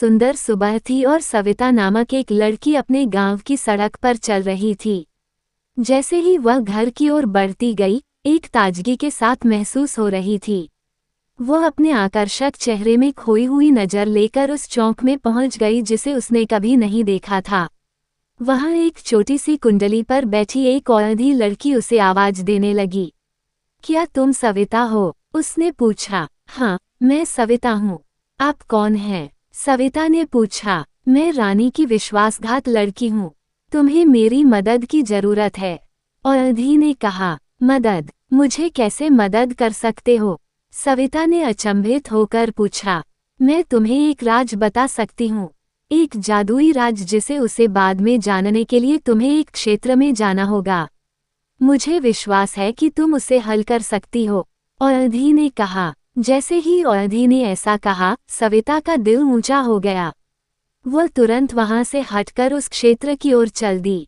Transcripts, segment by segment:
सुंदर सुबह थी और सविता नामक एक लड़की अपने गांव की सड़क पर चल रही थी। जैसे ही वह घर की ओर बढ़ती गई, एक ताजगी के साथ महसूस हो रही थी। वह अपने आकर्षक चेहरे में खोई हुई नजर लेकर उस चौक में पहुंच गई जिसे उसने कभी नहीं देखा था। वहां एक छोटी सी कुंडली पर बैठी एक औंधी लड़की उसे आवाज देने लगी। क्या तुम सविता हो? उसने पूछा। हाँ, मैं सविता हूँ। आप कौन हैं? सविता ने पूछा। मैं रानी की विश्वासघात लड़की हूँ। तुम्हें मेरी मदद की जरूरत है। औंधी ने कहा। मदद? मुझे कैसे मदद कर सकते हो? सविता ने अचंभित होकर पूछा। मैं तुम्हें एक राज बता सकती हूँ, एक जादुई राज जिसे उसे बाद में जानने के लिए तुम्हें एक क्षेत्र में जाना होगा। मुझे विश्वास है कि तुम उसे हल कर सकती हो, औंधी ने कहा। जैसे ही औंधी ने ऐसा कहा, सविता का दिल ऊंचा हो गया। वह तुरंत वहां से हटकर उस क्षेत्र की ओर चल दी।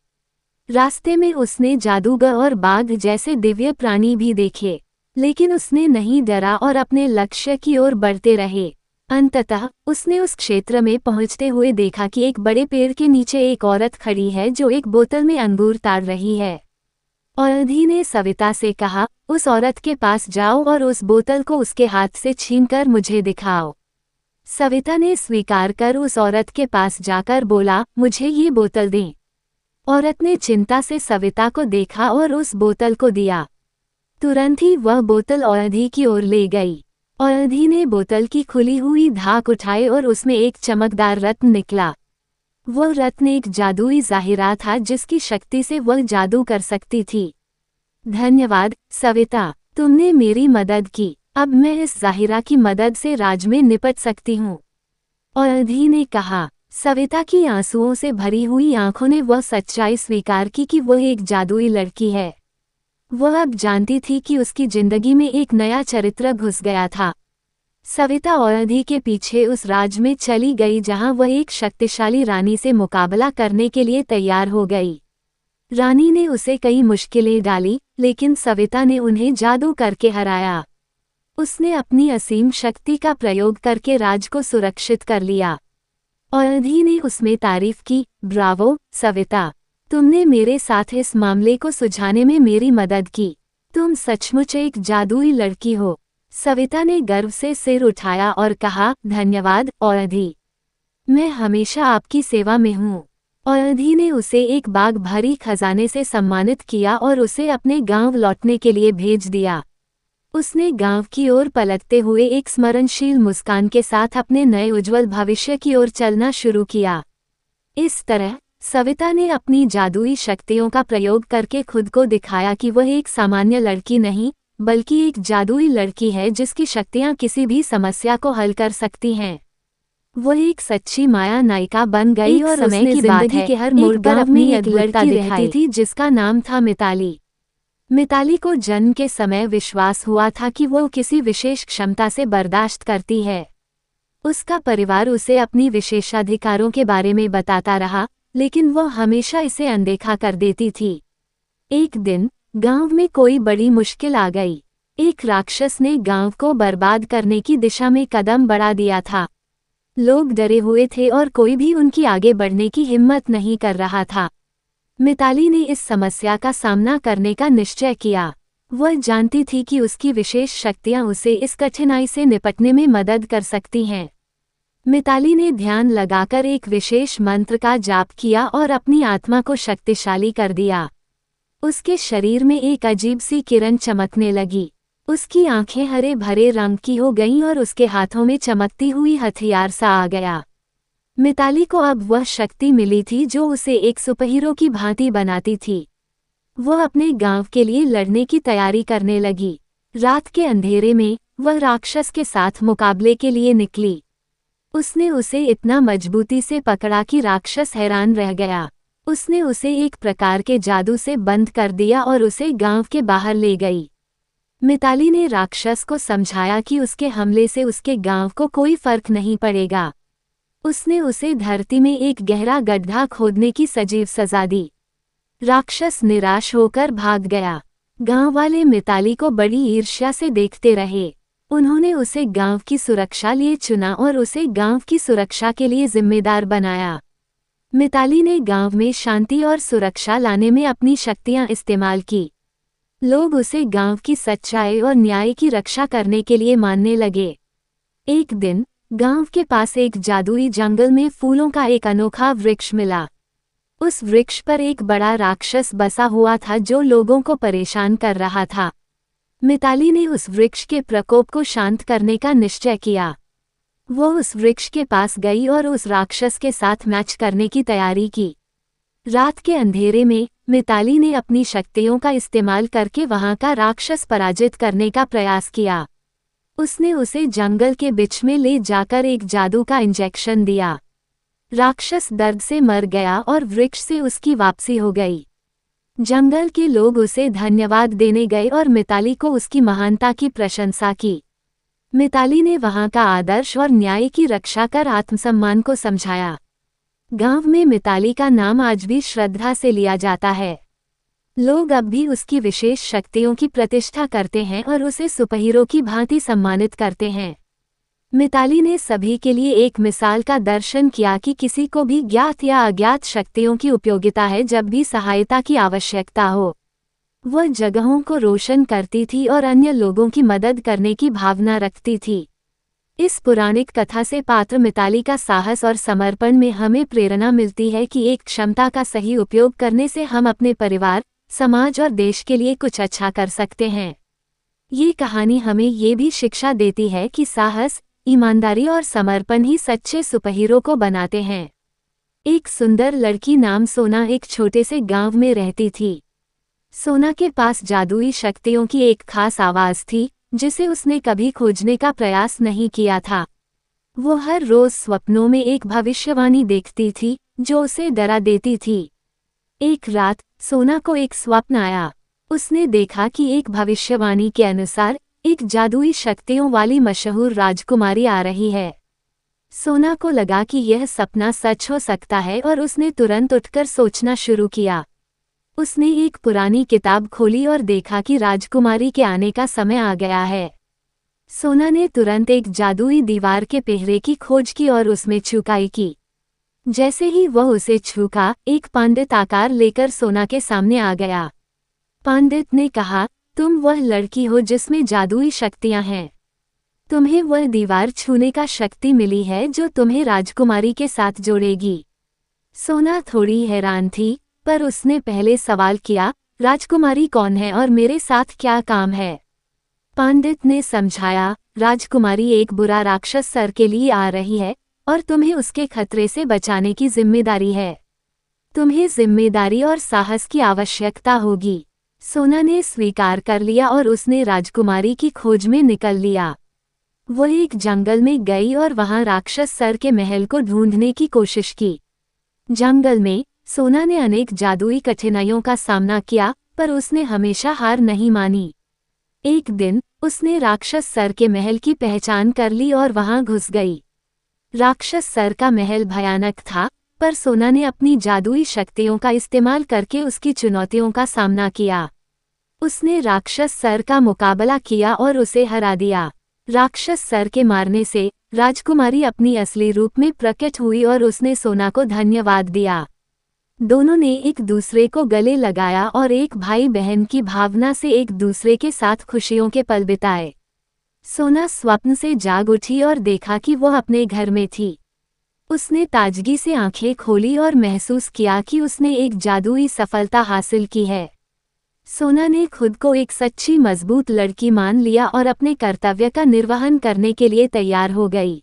रास्ते में उसने जादूगर और बाघ जैसे दिव्य प्राणी भी देखे, लेकिन उसने नहीं डरा और अपने लक्ष्य की ओर बढ़ते रहे। अंततः उसने उस क्षेत्र में पहुंचते हुए देखा कि एक बड़े पेड़ के नीचे एक औरत खड़ी है जो एक बोतल में अंगूर ताड़ रही है। औंधी ने सविता से कहा, उस औरत के पास जाओ और उस बोतल को उसके हाथ से छीनकर मुझे दिखाओ। सविता ने स्वीकार कर उस औरत के पास जाकर बोला, मुझे ये बोतल दें। औरत ने चिंता से सविता को देखा और उस बोतल को दिया। तुरंत ही वह बोतल औंधी की ओर ले गई। औंधी ने बोतल की खुली हुई धाक उठाई और उसमें एक चमकदार रत्न निकला। वह रत्न एक जादुई ज़ाहिरा था जिसकी शक्ति से वह जादू कर सकती थी। धन्यवाद सविता, तुमने मेरी मदद की। अब मैं इस ज़ाहिरा की मदद से राज में निपट सकती हूँ, औंधी ने कहा। सविता की आंसुओं से भरी हुई आंखों ने वह सच्चाई स्वीकार की कि वह एक जादुई लड़की है। वह अब जानती थी कि उसकी जिंदगी में एक नया चरित्र घुस गया था। सविता औंधी के पीछे उस राज में चली गई जहां वह एक शक्तिशाली रानी से मुकाबला करने के लिए तैयार हो गई। रानी ने उसे कई मुश्किलें डाली, लेकिन सविता ने उन्हें जादू करके हराया। उसने अपनी असीम शक्ति का प्रयोग करके राज को सुरक्षित कर लिया। औंधी ने उसमें तारीफ की। ब्रावो सविता, तुमने मेरे साथ इस मामले को सुलझाने में मेरी मदद की। तुम सचमुच एक जादुई लड़की हो। सविता ने गर्व से सिर उठाया और कहा, धन्यवाद औंधी, मैं हमेशा आपकी सेवा में हूँ। औंधी ने उसे एक बाग भरी खजाने से सम्मानित किया और उसे अपने गांव लौटने के लिए भेज दिया। उसने गांव की ओर पलटते हुए एक स्मरणशील मुस्कान के साथ अपने नए उज्जवल भविष्य की ओर चलना शुरू किया। इस तरह सविता ने अपनी जादुई शक्तियों का प्रयोग करके खुद को दिखाया कि वह एक सामान्य लड़की नहीं, बल्कि एक जादुई लड़की है जिसकी शक्तियां किसी भी समस्या को हल कर सकती हैं। वह एक सच्ची माया नायिका बन गई और समय उसने की बात जिंदगी है, के हर एक मोड़ पर गांव अपनी में एक एक लड़की लड़की रहती रहती थी जिसका नाम था मिताली। मिताली को जन्म के समय विश्वास हुआ था कि वो किसी विशेष क्षमता से बर्दाश्त करती है। उसका परिवार उसे अपनी विशेषाधिकारों के बारे में बताता रहा, लेकिन वह हमेशा इसे अनदेखा कर देती थी। एक दिन गांव में कोई बड़ी मुश्किल आ गई। एक राक्षस ने गांव को बर्बाद करने की दिशा में कदम बढ़ा दिया था। लोग डरे हुए थे और कोई भी उनकी आगे बढ़ने की हिम्मत नहीं कर रहा था। मिताली ने इस समस्या का सामना करने का निश्चय किया। वह जानती थी कि उसकी विशेष शक्तियां उसे इस कठिनाई से निपटने में मदद कर सकती हैं। मिताली ने ध्यान लगाकर एक विशेष मंत्र का जाप किया और अपनी आत्मा को शक्तिशाली कर दिया। उसके शरीर में एक अजीब सी किरण चमकने लगी। उसकी आंखें हरे भरे रंग की हो गईं और उसके हाथों में चमकती हुई हथियार सा आ गया। मिताली को अब वह शक्ति मिली थी जो उसे एक सुपरहीरो की भांति बनाती थी। वह अपने गांव के लिए लड़ने की तैयारी करने लगी। रात के अंधेरे में वह राक्षस के साथ मुकाबले के लिए निकली। उसने उसे इतना मजबूती से पकड़ा कि राक्षस हैरान रह गया। उसने उसे एक प्रकार के जादू से बंद कर दिया और उसे गांव के बाहर ले गई। मिताली ने राक्षस को समझाया कि उसके हमले से उसके गांव को कोई फर्क नहीं पड़ेगा। उसने उसे धरती में एक गहरा गड्ढा खोदने की सजीव सजा दी। राक्षस निराश होकर भाग गया। गांव वाले मिताली को बड़ी ईर्ष्या से देखते रहे। उन्होंने उसे गांव की सुरक्षा लिए चुना और उसे गांव की सुरक्षा के लिए जिम्मेदार बनाया। मिताली ने गांव में शांति और सुरक्षा लाने में अपनी शक्तियां इस्तेमाल की। लोग उसे गांव की सच्चाई और न्याय की रक्षा करने के लिए मानने लगे। एक दिन गांव के पास एक जादुई जंगल में फूलों का एक अनोखा वृक्ष मिला। उस वृक्ष पर एक बड़ा राक्षस बसा हुआ था जो लोगों को परेशान कर रहा था। मिताली ने उस वृक्ष के प्रकोप को शांत करने का निश्चय किया। वो उस वृक्ष के पास गई और उस राक्षस के साथ मैच करने की तैयारी की। रात के अंधेरे में मिताली ने अपनी शक्तियों का इस्तेमाल करके वहां का राक्षस पराजित करने का प्रयास किया। उसने उसे जंगल के बीच में ले जाकर एक जादू का इंजेक्शन दिया। राक्षस दर्द से मर गया और वृक्ष से उसकी वापसी हो गई। जंगल के लोग उसे धन्यवाद देने गए और मिताली को उसकी महानता की प्रशंसा की। मिताली ने वहां का आदर्श और न्याय की रक्षा कर आत्मसम्मान को समझाया। गांव में मिताली का नाम आज भी श्रद्धा से लिया जाता है। लोग अब भी उसकी विशेष शक्तियों की प्रतिष्ठा करते हैं और उसे सुपरहीरो की भांति सम्मानित करते हैं। मिताली ने सभी के लिए एक मिसाल का दर्शन किया कि किसी को भी ज्ञात या अज्ञात शक्तियों की उपयोगिता है जब भी सहायता की आवश्यकता हो। वह जगहों को रोशन करती थी और अन्य लोगों की मदद करने की भावना रखती थी। इस पौराणिक कथा से पात्र मिताली का साहस और समर्पण में हमें प्रेरणा मिलती है कि एक क्षमता का सही उपयोग करने से हम अपने परिवार, समाज और देश के लिए कुछ अच्छा कर सकते हैं। ये कहानी हमें ये भी शिक्षा देती है कि साहस, ईमानदारी और समर्पण ही सच्चे सुपरहीरो को बनाते हैं। एक सुंदर लड़की नाम सोना एक छोटे से गांव में रहती थी। सोना के पास जादुई शक्तियों की एक खास आवाज थी जिसे उसने कभी खोजने का प्रयास नहीं किया था। वो हर रोज सपनों में एक भविष्यवाणी देखती थी जो उसे डरा देती थी। एक रात सोना को एक स्वप्न आया। उसने देखा कि एक भविष्यवाणी के अनुसार एक जादुई शक्तियों वाली मशहूर राजकुमारी आ रही है। सोना को लगा कि यह सपना सच हो सकता है और उसने तुरंत उठकर सोचना शुरू किया। उसने एक पुरानी किताब खोली और देखा कि राजकुमारी के आने का समय आ गया है। सोना ने तुरंत एक जादुई दीवार के पहरे की खोज की और उसमें छुपाई की। जैसे ही वह उसे छूका, एक पंडित आकार लेकर सोना के सामने आ गया। पंडित ने कहा, तुम वह लड़की हो जिसमें जादुई शक्तियां हैं। तुम्हें वह दीवार छूने का शक्ति मिली है जो तुम्हें राजकुमारी के साथ जोड़ेगी। सोना थोड़ी हैरान थी, पर उसने पहले सवाल किया, राजकुमारी कौन है और मेरे साथ क्या काम है? पंडित ने समझाया, राजकुमारी एक बुरा राक्षस सर के लिए आ रही है और तुम्हें उसके खतरे से बचाने की जिम्मेदारी है। तुम्हें जिम्मेदारी और साहस की आवश्यकता होगी। सोना ने स्वीकार कर लिया और उसने राजकुमारी की खोज में निकल लिया। वह एक जंगल में गई और वहां राक्षस सर के महल को ढूंढने की कोशिश की। जंगल में सोना ने अनेक जादुई कठिनाइयों का सामना किया, पर उसने हमेशा हार नहीं मानी। एक दिन उसने राक्षस सर के महल की पहचान कर ली और वहां घुस गई। राक्षस सर का महल भयानक था, पर सोना ने अपनी जादुई शक्तियों का इस्तेमाल करके उसकी चुनौतियों का सामना किया। उसने राक्षस सर का मुकाबला किया और उसे हरा दिया। राक्षस सर के मारने से राजकुमारी अपनी असली रूप में प्रकट हुई और उसने सोना को धन्यवाद दिया। दोनों ने एक दूसरे को गले लगाया और एक भाई बहन की भावना से एक दूसरे के साथ खुशियों के पल बिताए। सोना स्वप्न से जाग उठी और देखा कि वह अपने घर में थी। उसने ताजगी से आंखें खोली और महसूस किया कि उसने एक जादुई सफलता हासिल की है। सोना ने खुद को एक सच्ची मजबूत लड़की मान लिया और अपने कर्तव्य का निर्वहन करने के लिए तैयार हो गई।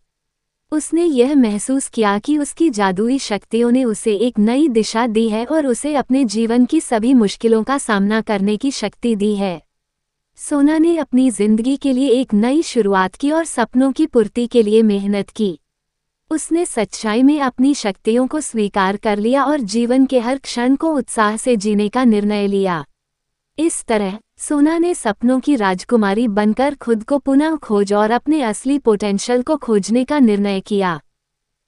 उसने यह महसूस किया कि उसकी जादुई शक्तियों ने उसे एक नई दिशा दी है और उसे अपने जीवन की सभी मुश्किलों का सामना करने की शक्ति दी है। सोना ने अपनी जिंदगी के लिए एक नई शुरुआत की और सपनों की पूर्ति के लिए मेहनत की। उसने सच्चाई में अपनी शक्तियों को स्वीकार कर लिया और जीवन के हर क्षण को उत्साह से जीने का निर्णय लिया। इस तरह सोना ने सपनों की राजकुमारी बनकर खुद को पुनः खोज और अपने असली पोटेंशियल को खोजने का निर्णय किया।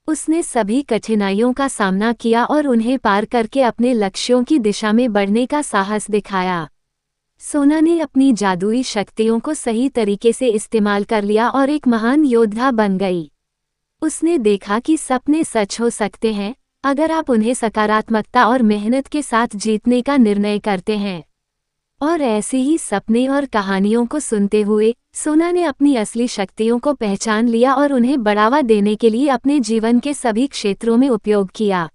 उसने सभी कठिनाइयों का सामना किया और उन्हें पार करके अपने लक्ष्यों की दिशा में बढ़ने का साहस दिखाया। सोना ने अपनी जादुई शक्तियों को सही तरीके से इस्तेमाल कर लिया और एक महान योद्धा बन गई। उसने देखा कि सपने सच हो सकते हैं, अगर आप उन्हें सकारात्मकता और मेहनत के साथ जीतने का निर्णय करते हैं। और ऐसे ही सपने और कहानियों को सुनते हुए सोना ने अपनी असली शक्तियों को पहचान लिया और उन्हें बढ़ावा देने के लिए अपने जीवन के सभी क्षेत्रों में उपयोग किया।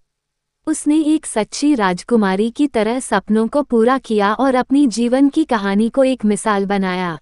उसने एक सच्ची राजकुमारी की तरह सपनों को पूरा किया और अपनी जीवन की कहानी को एक मिसाल बनाया।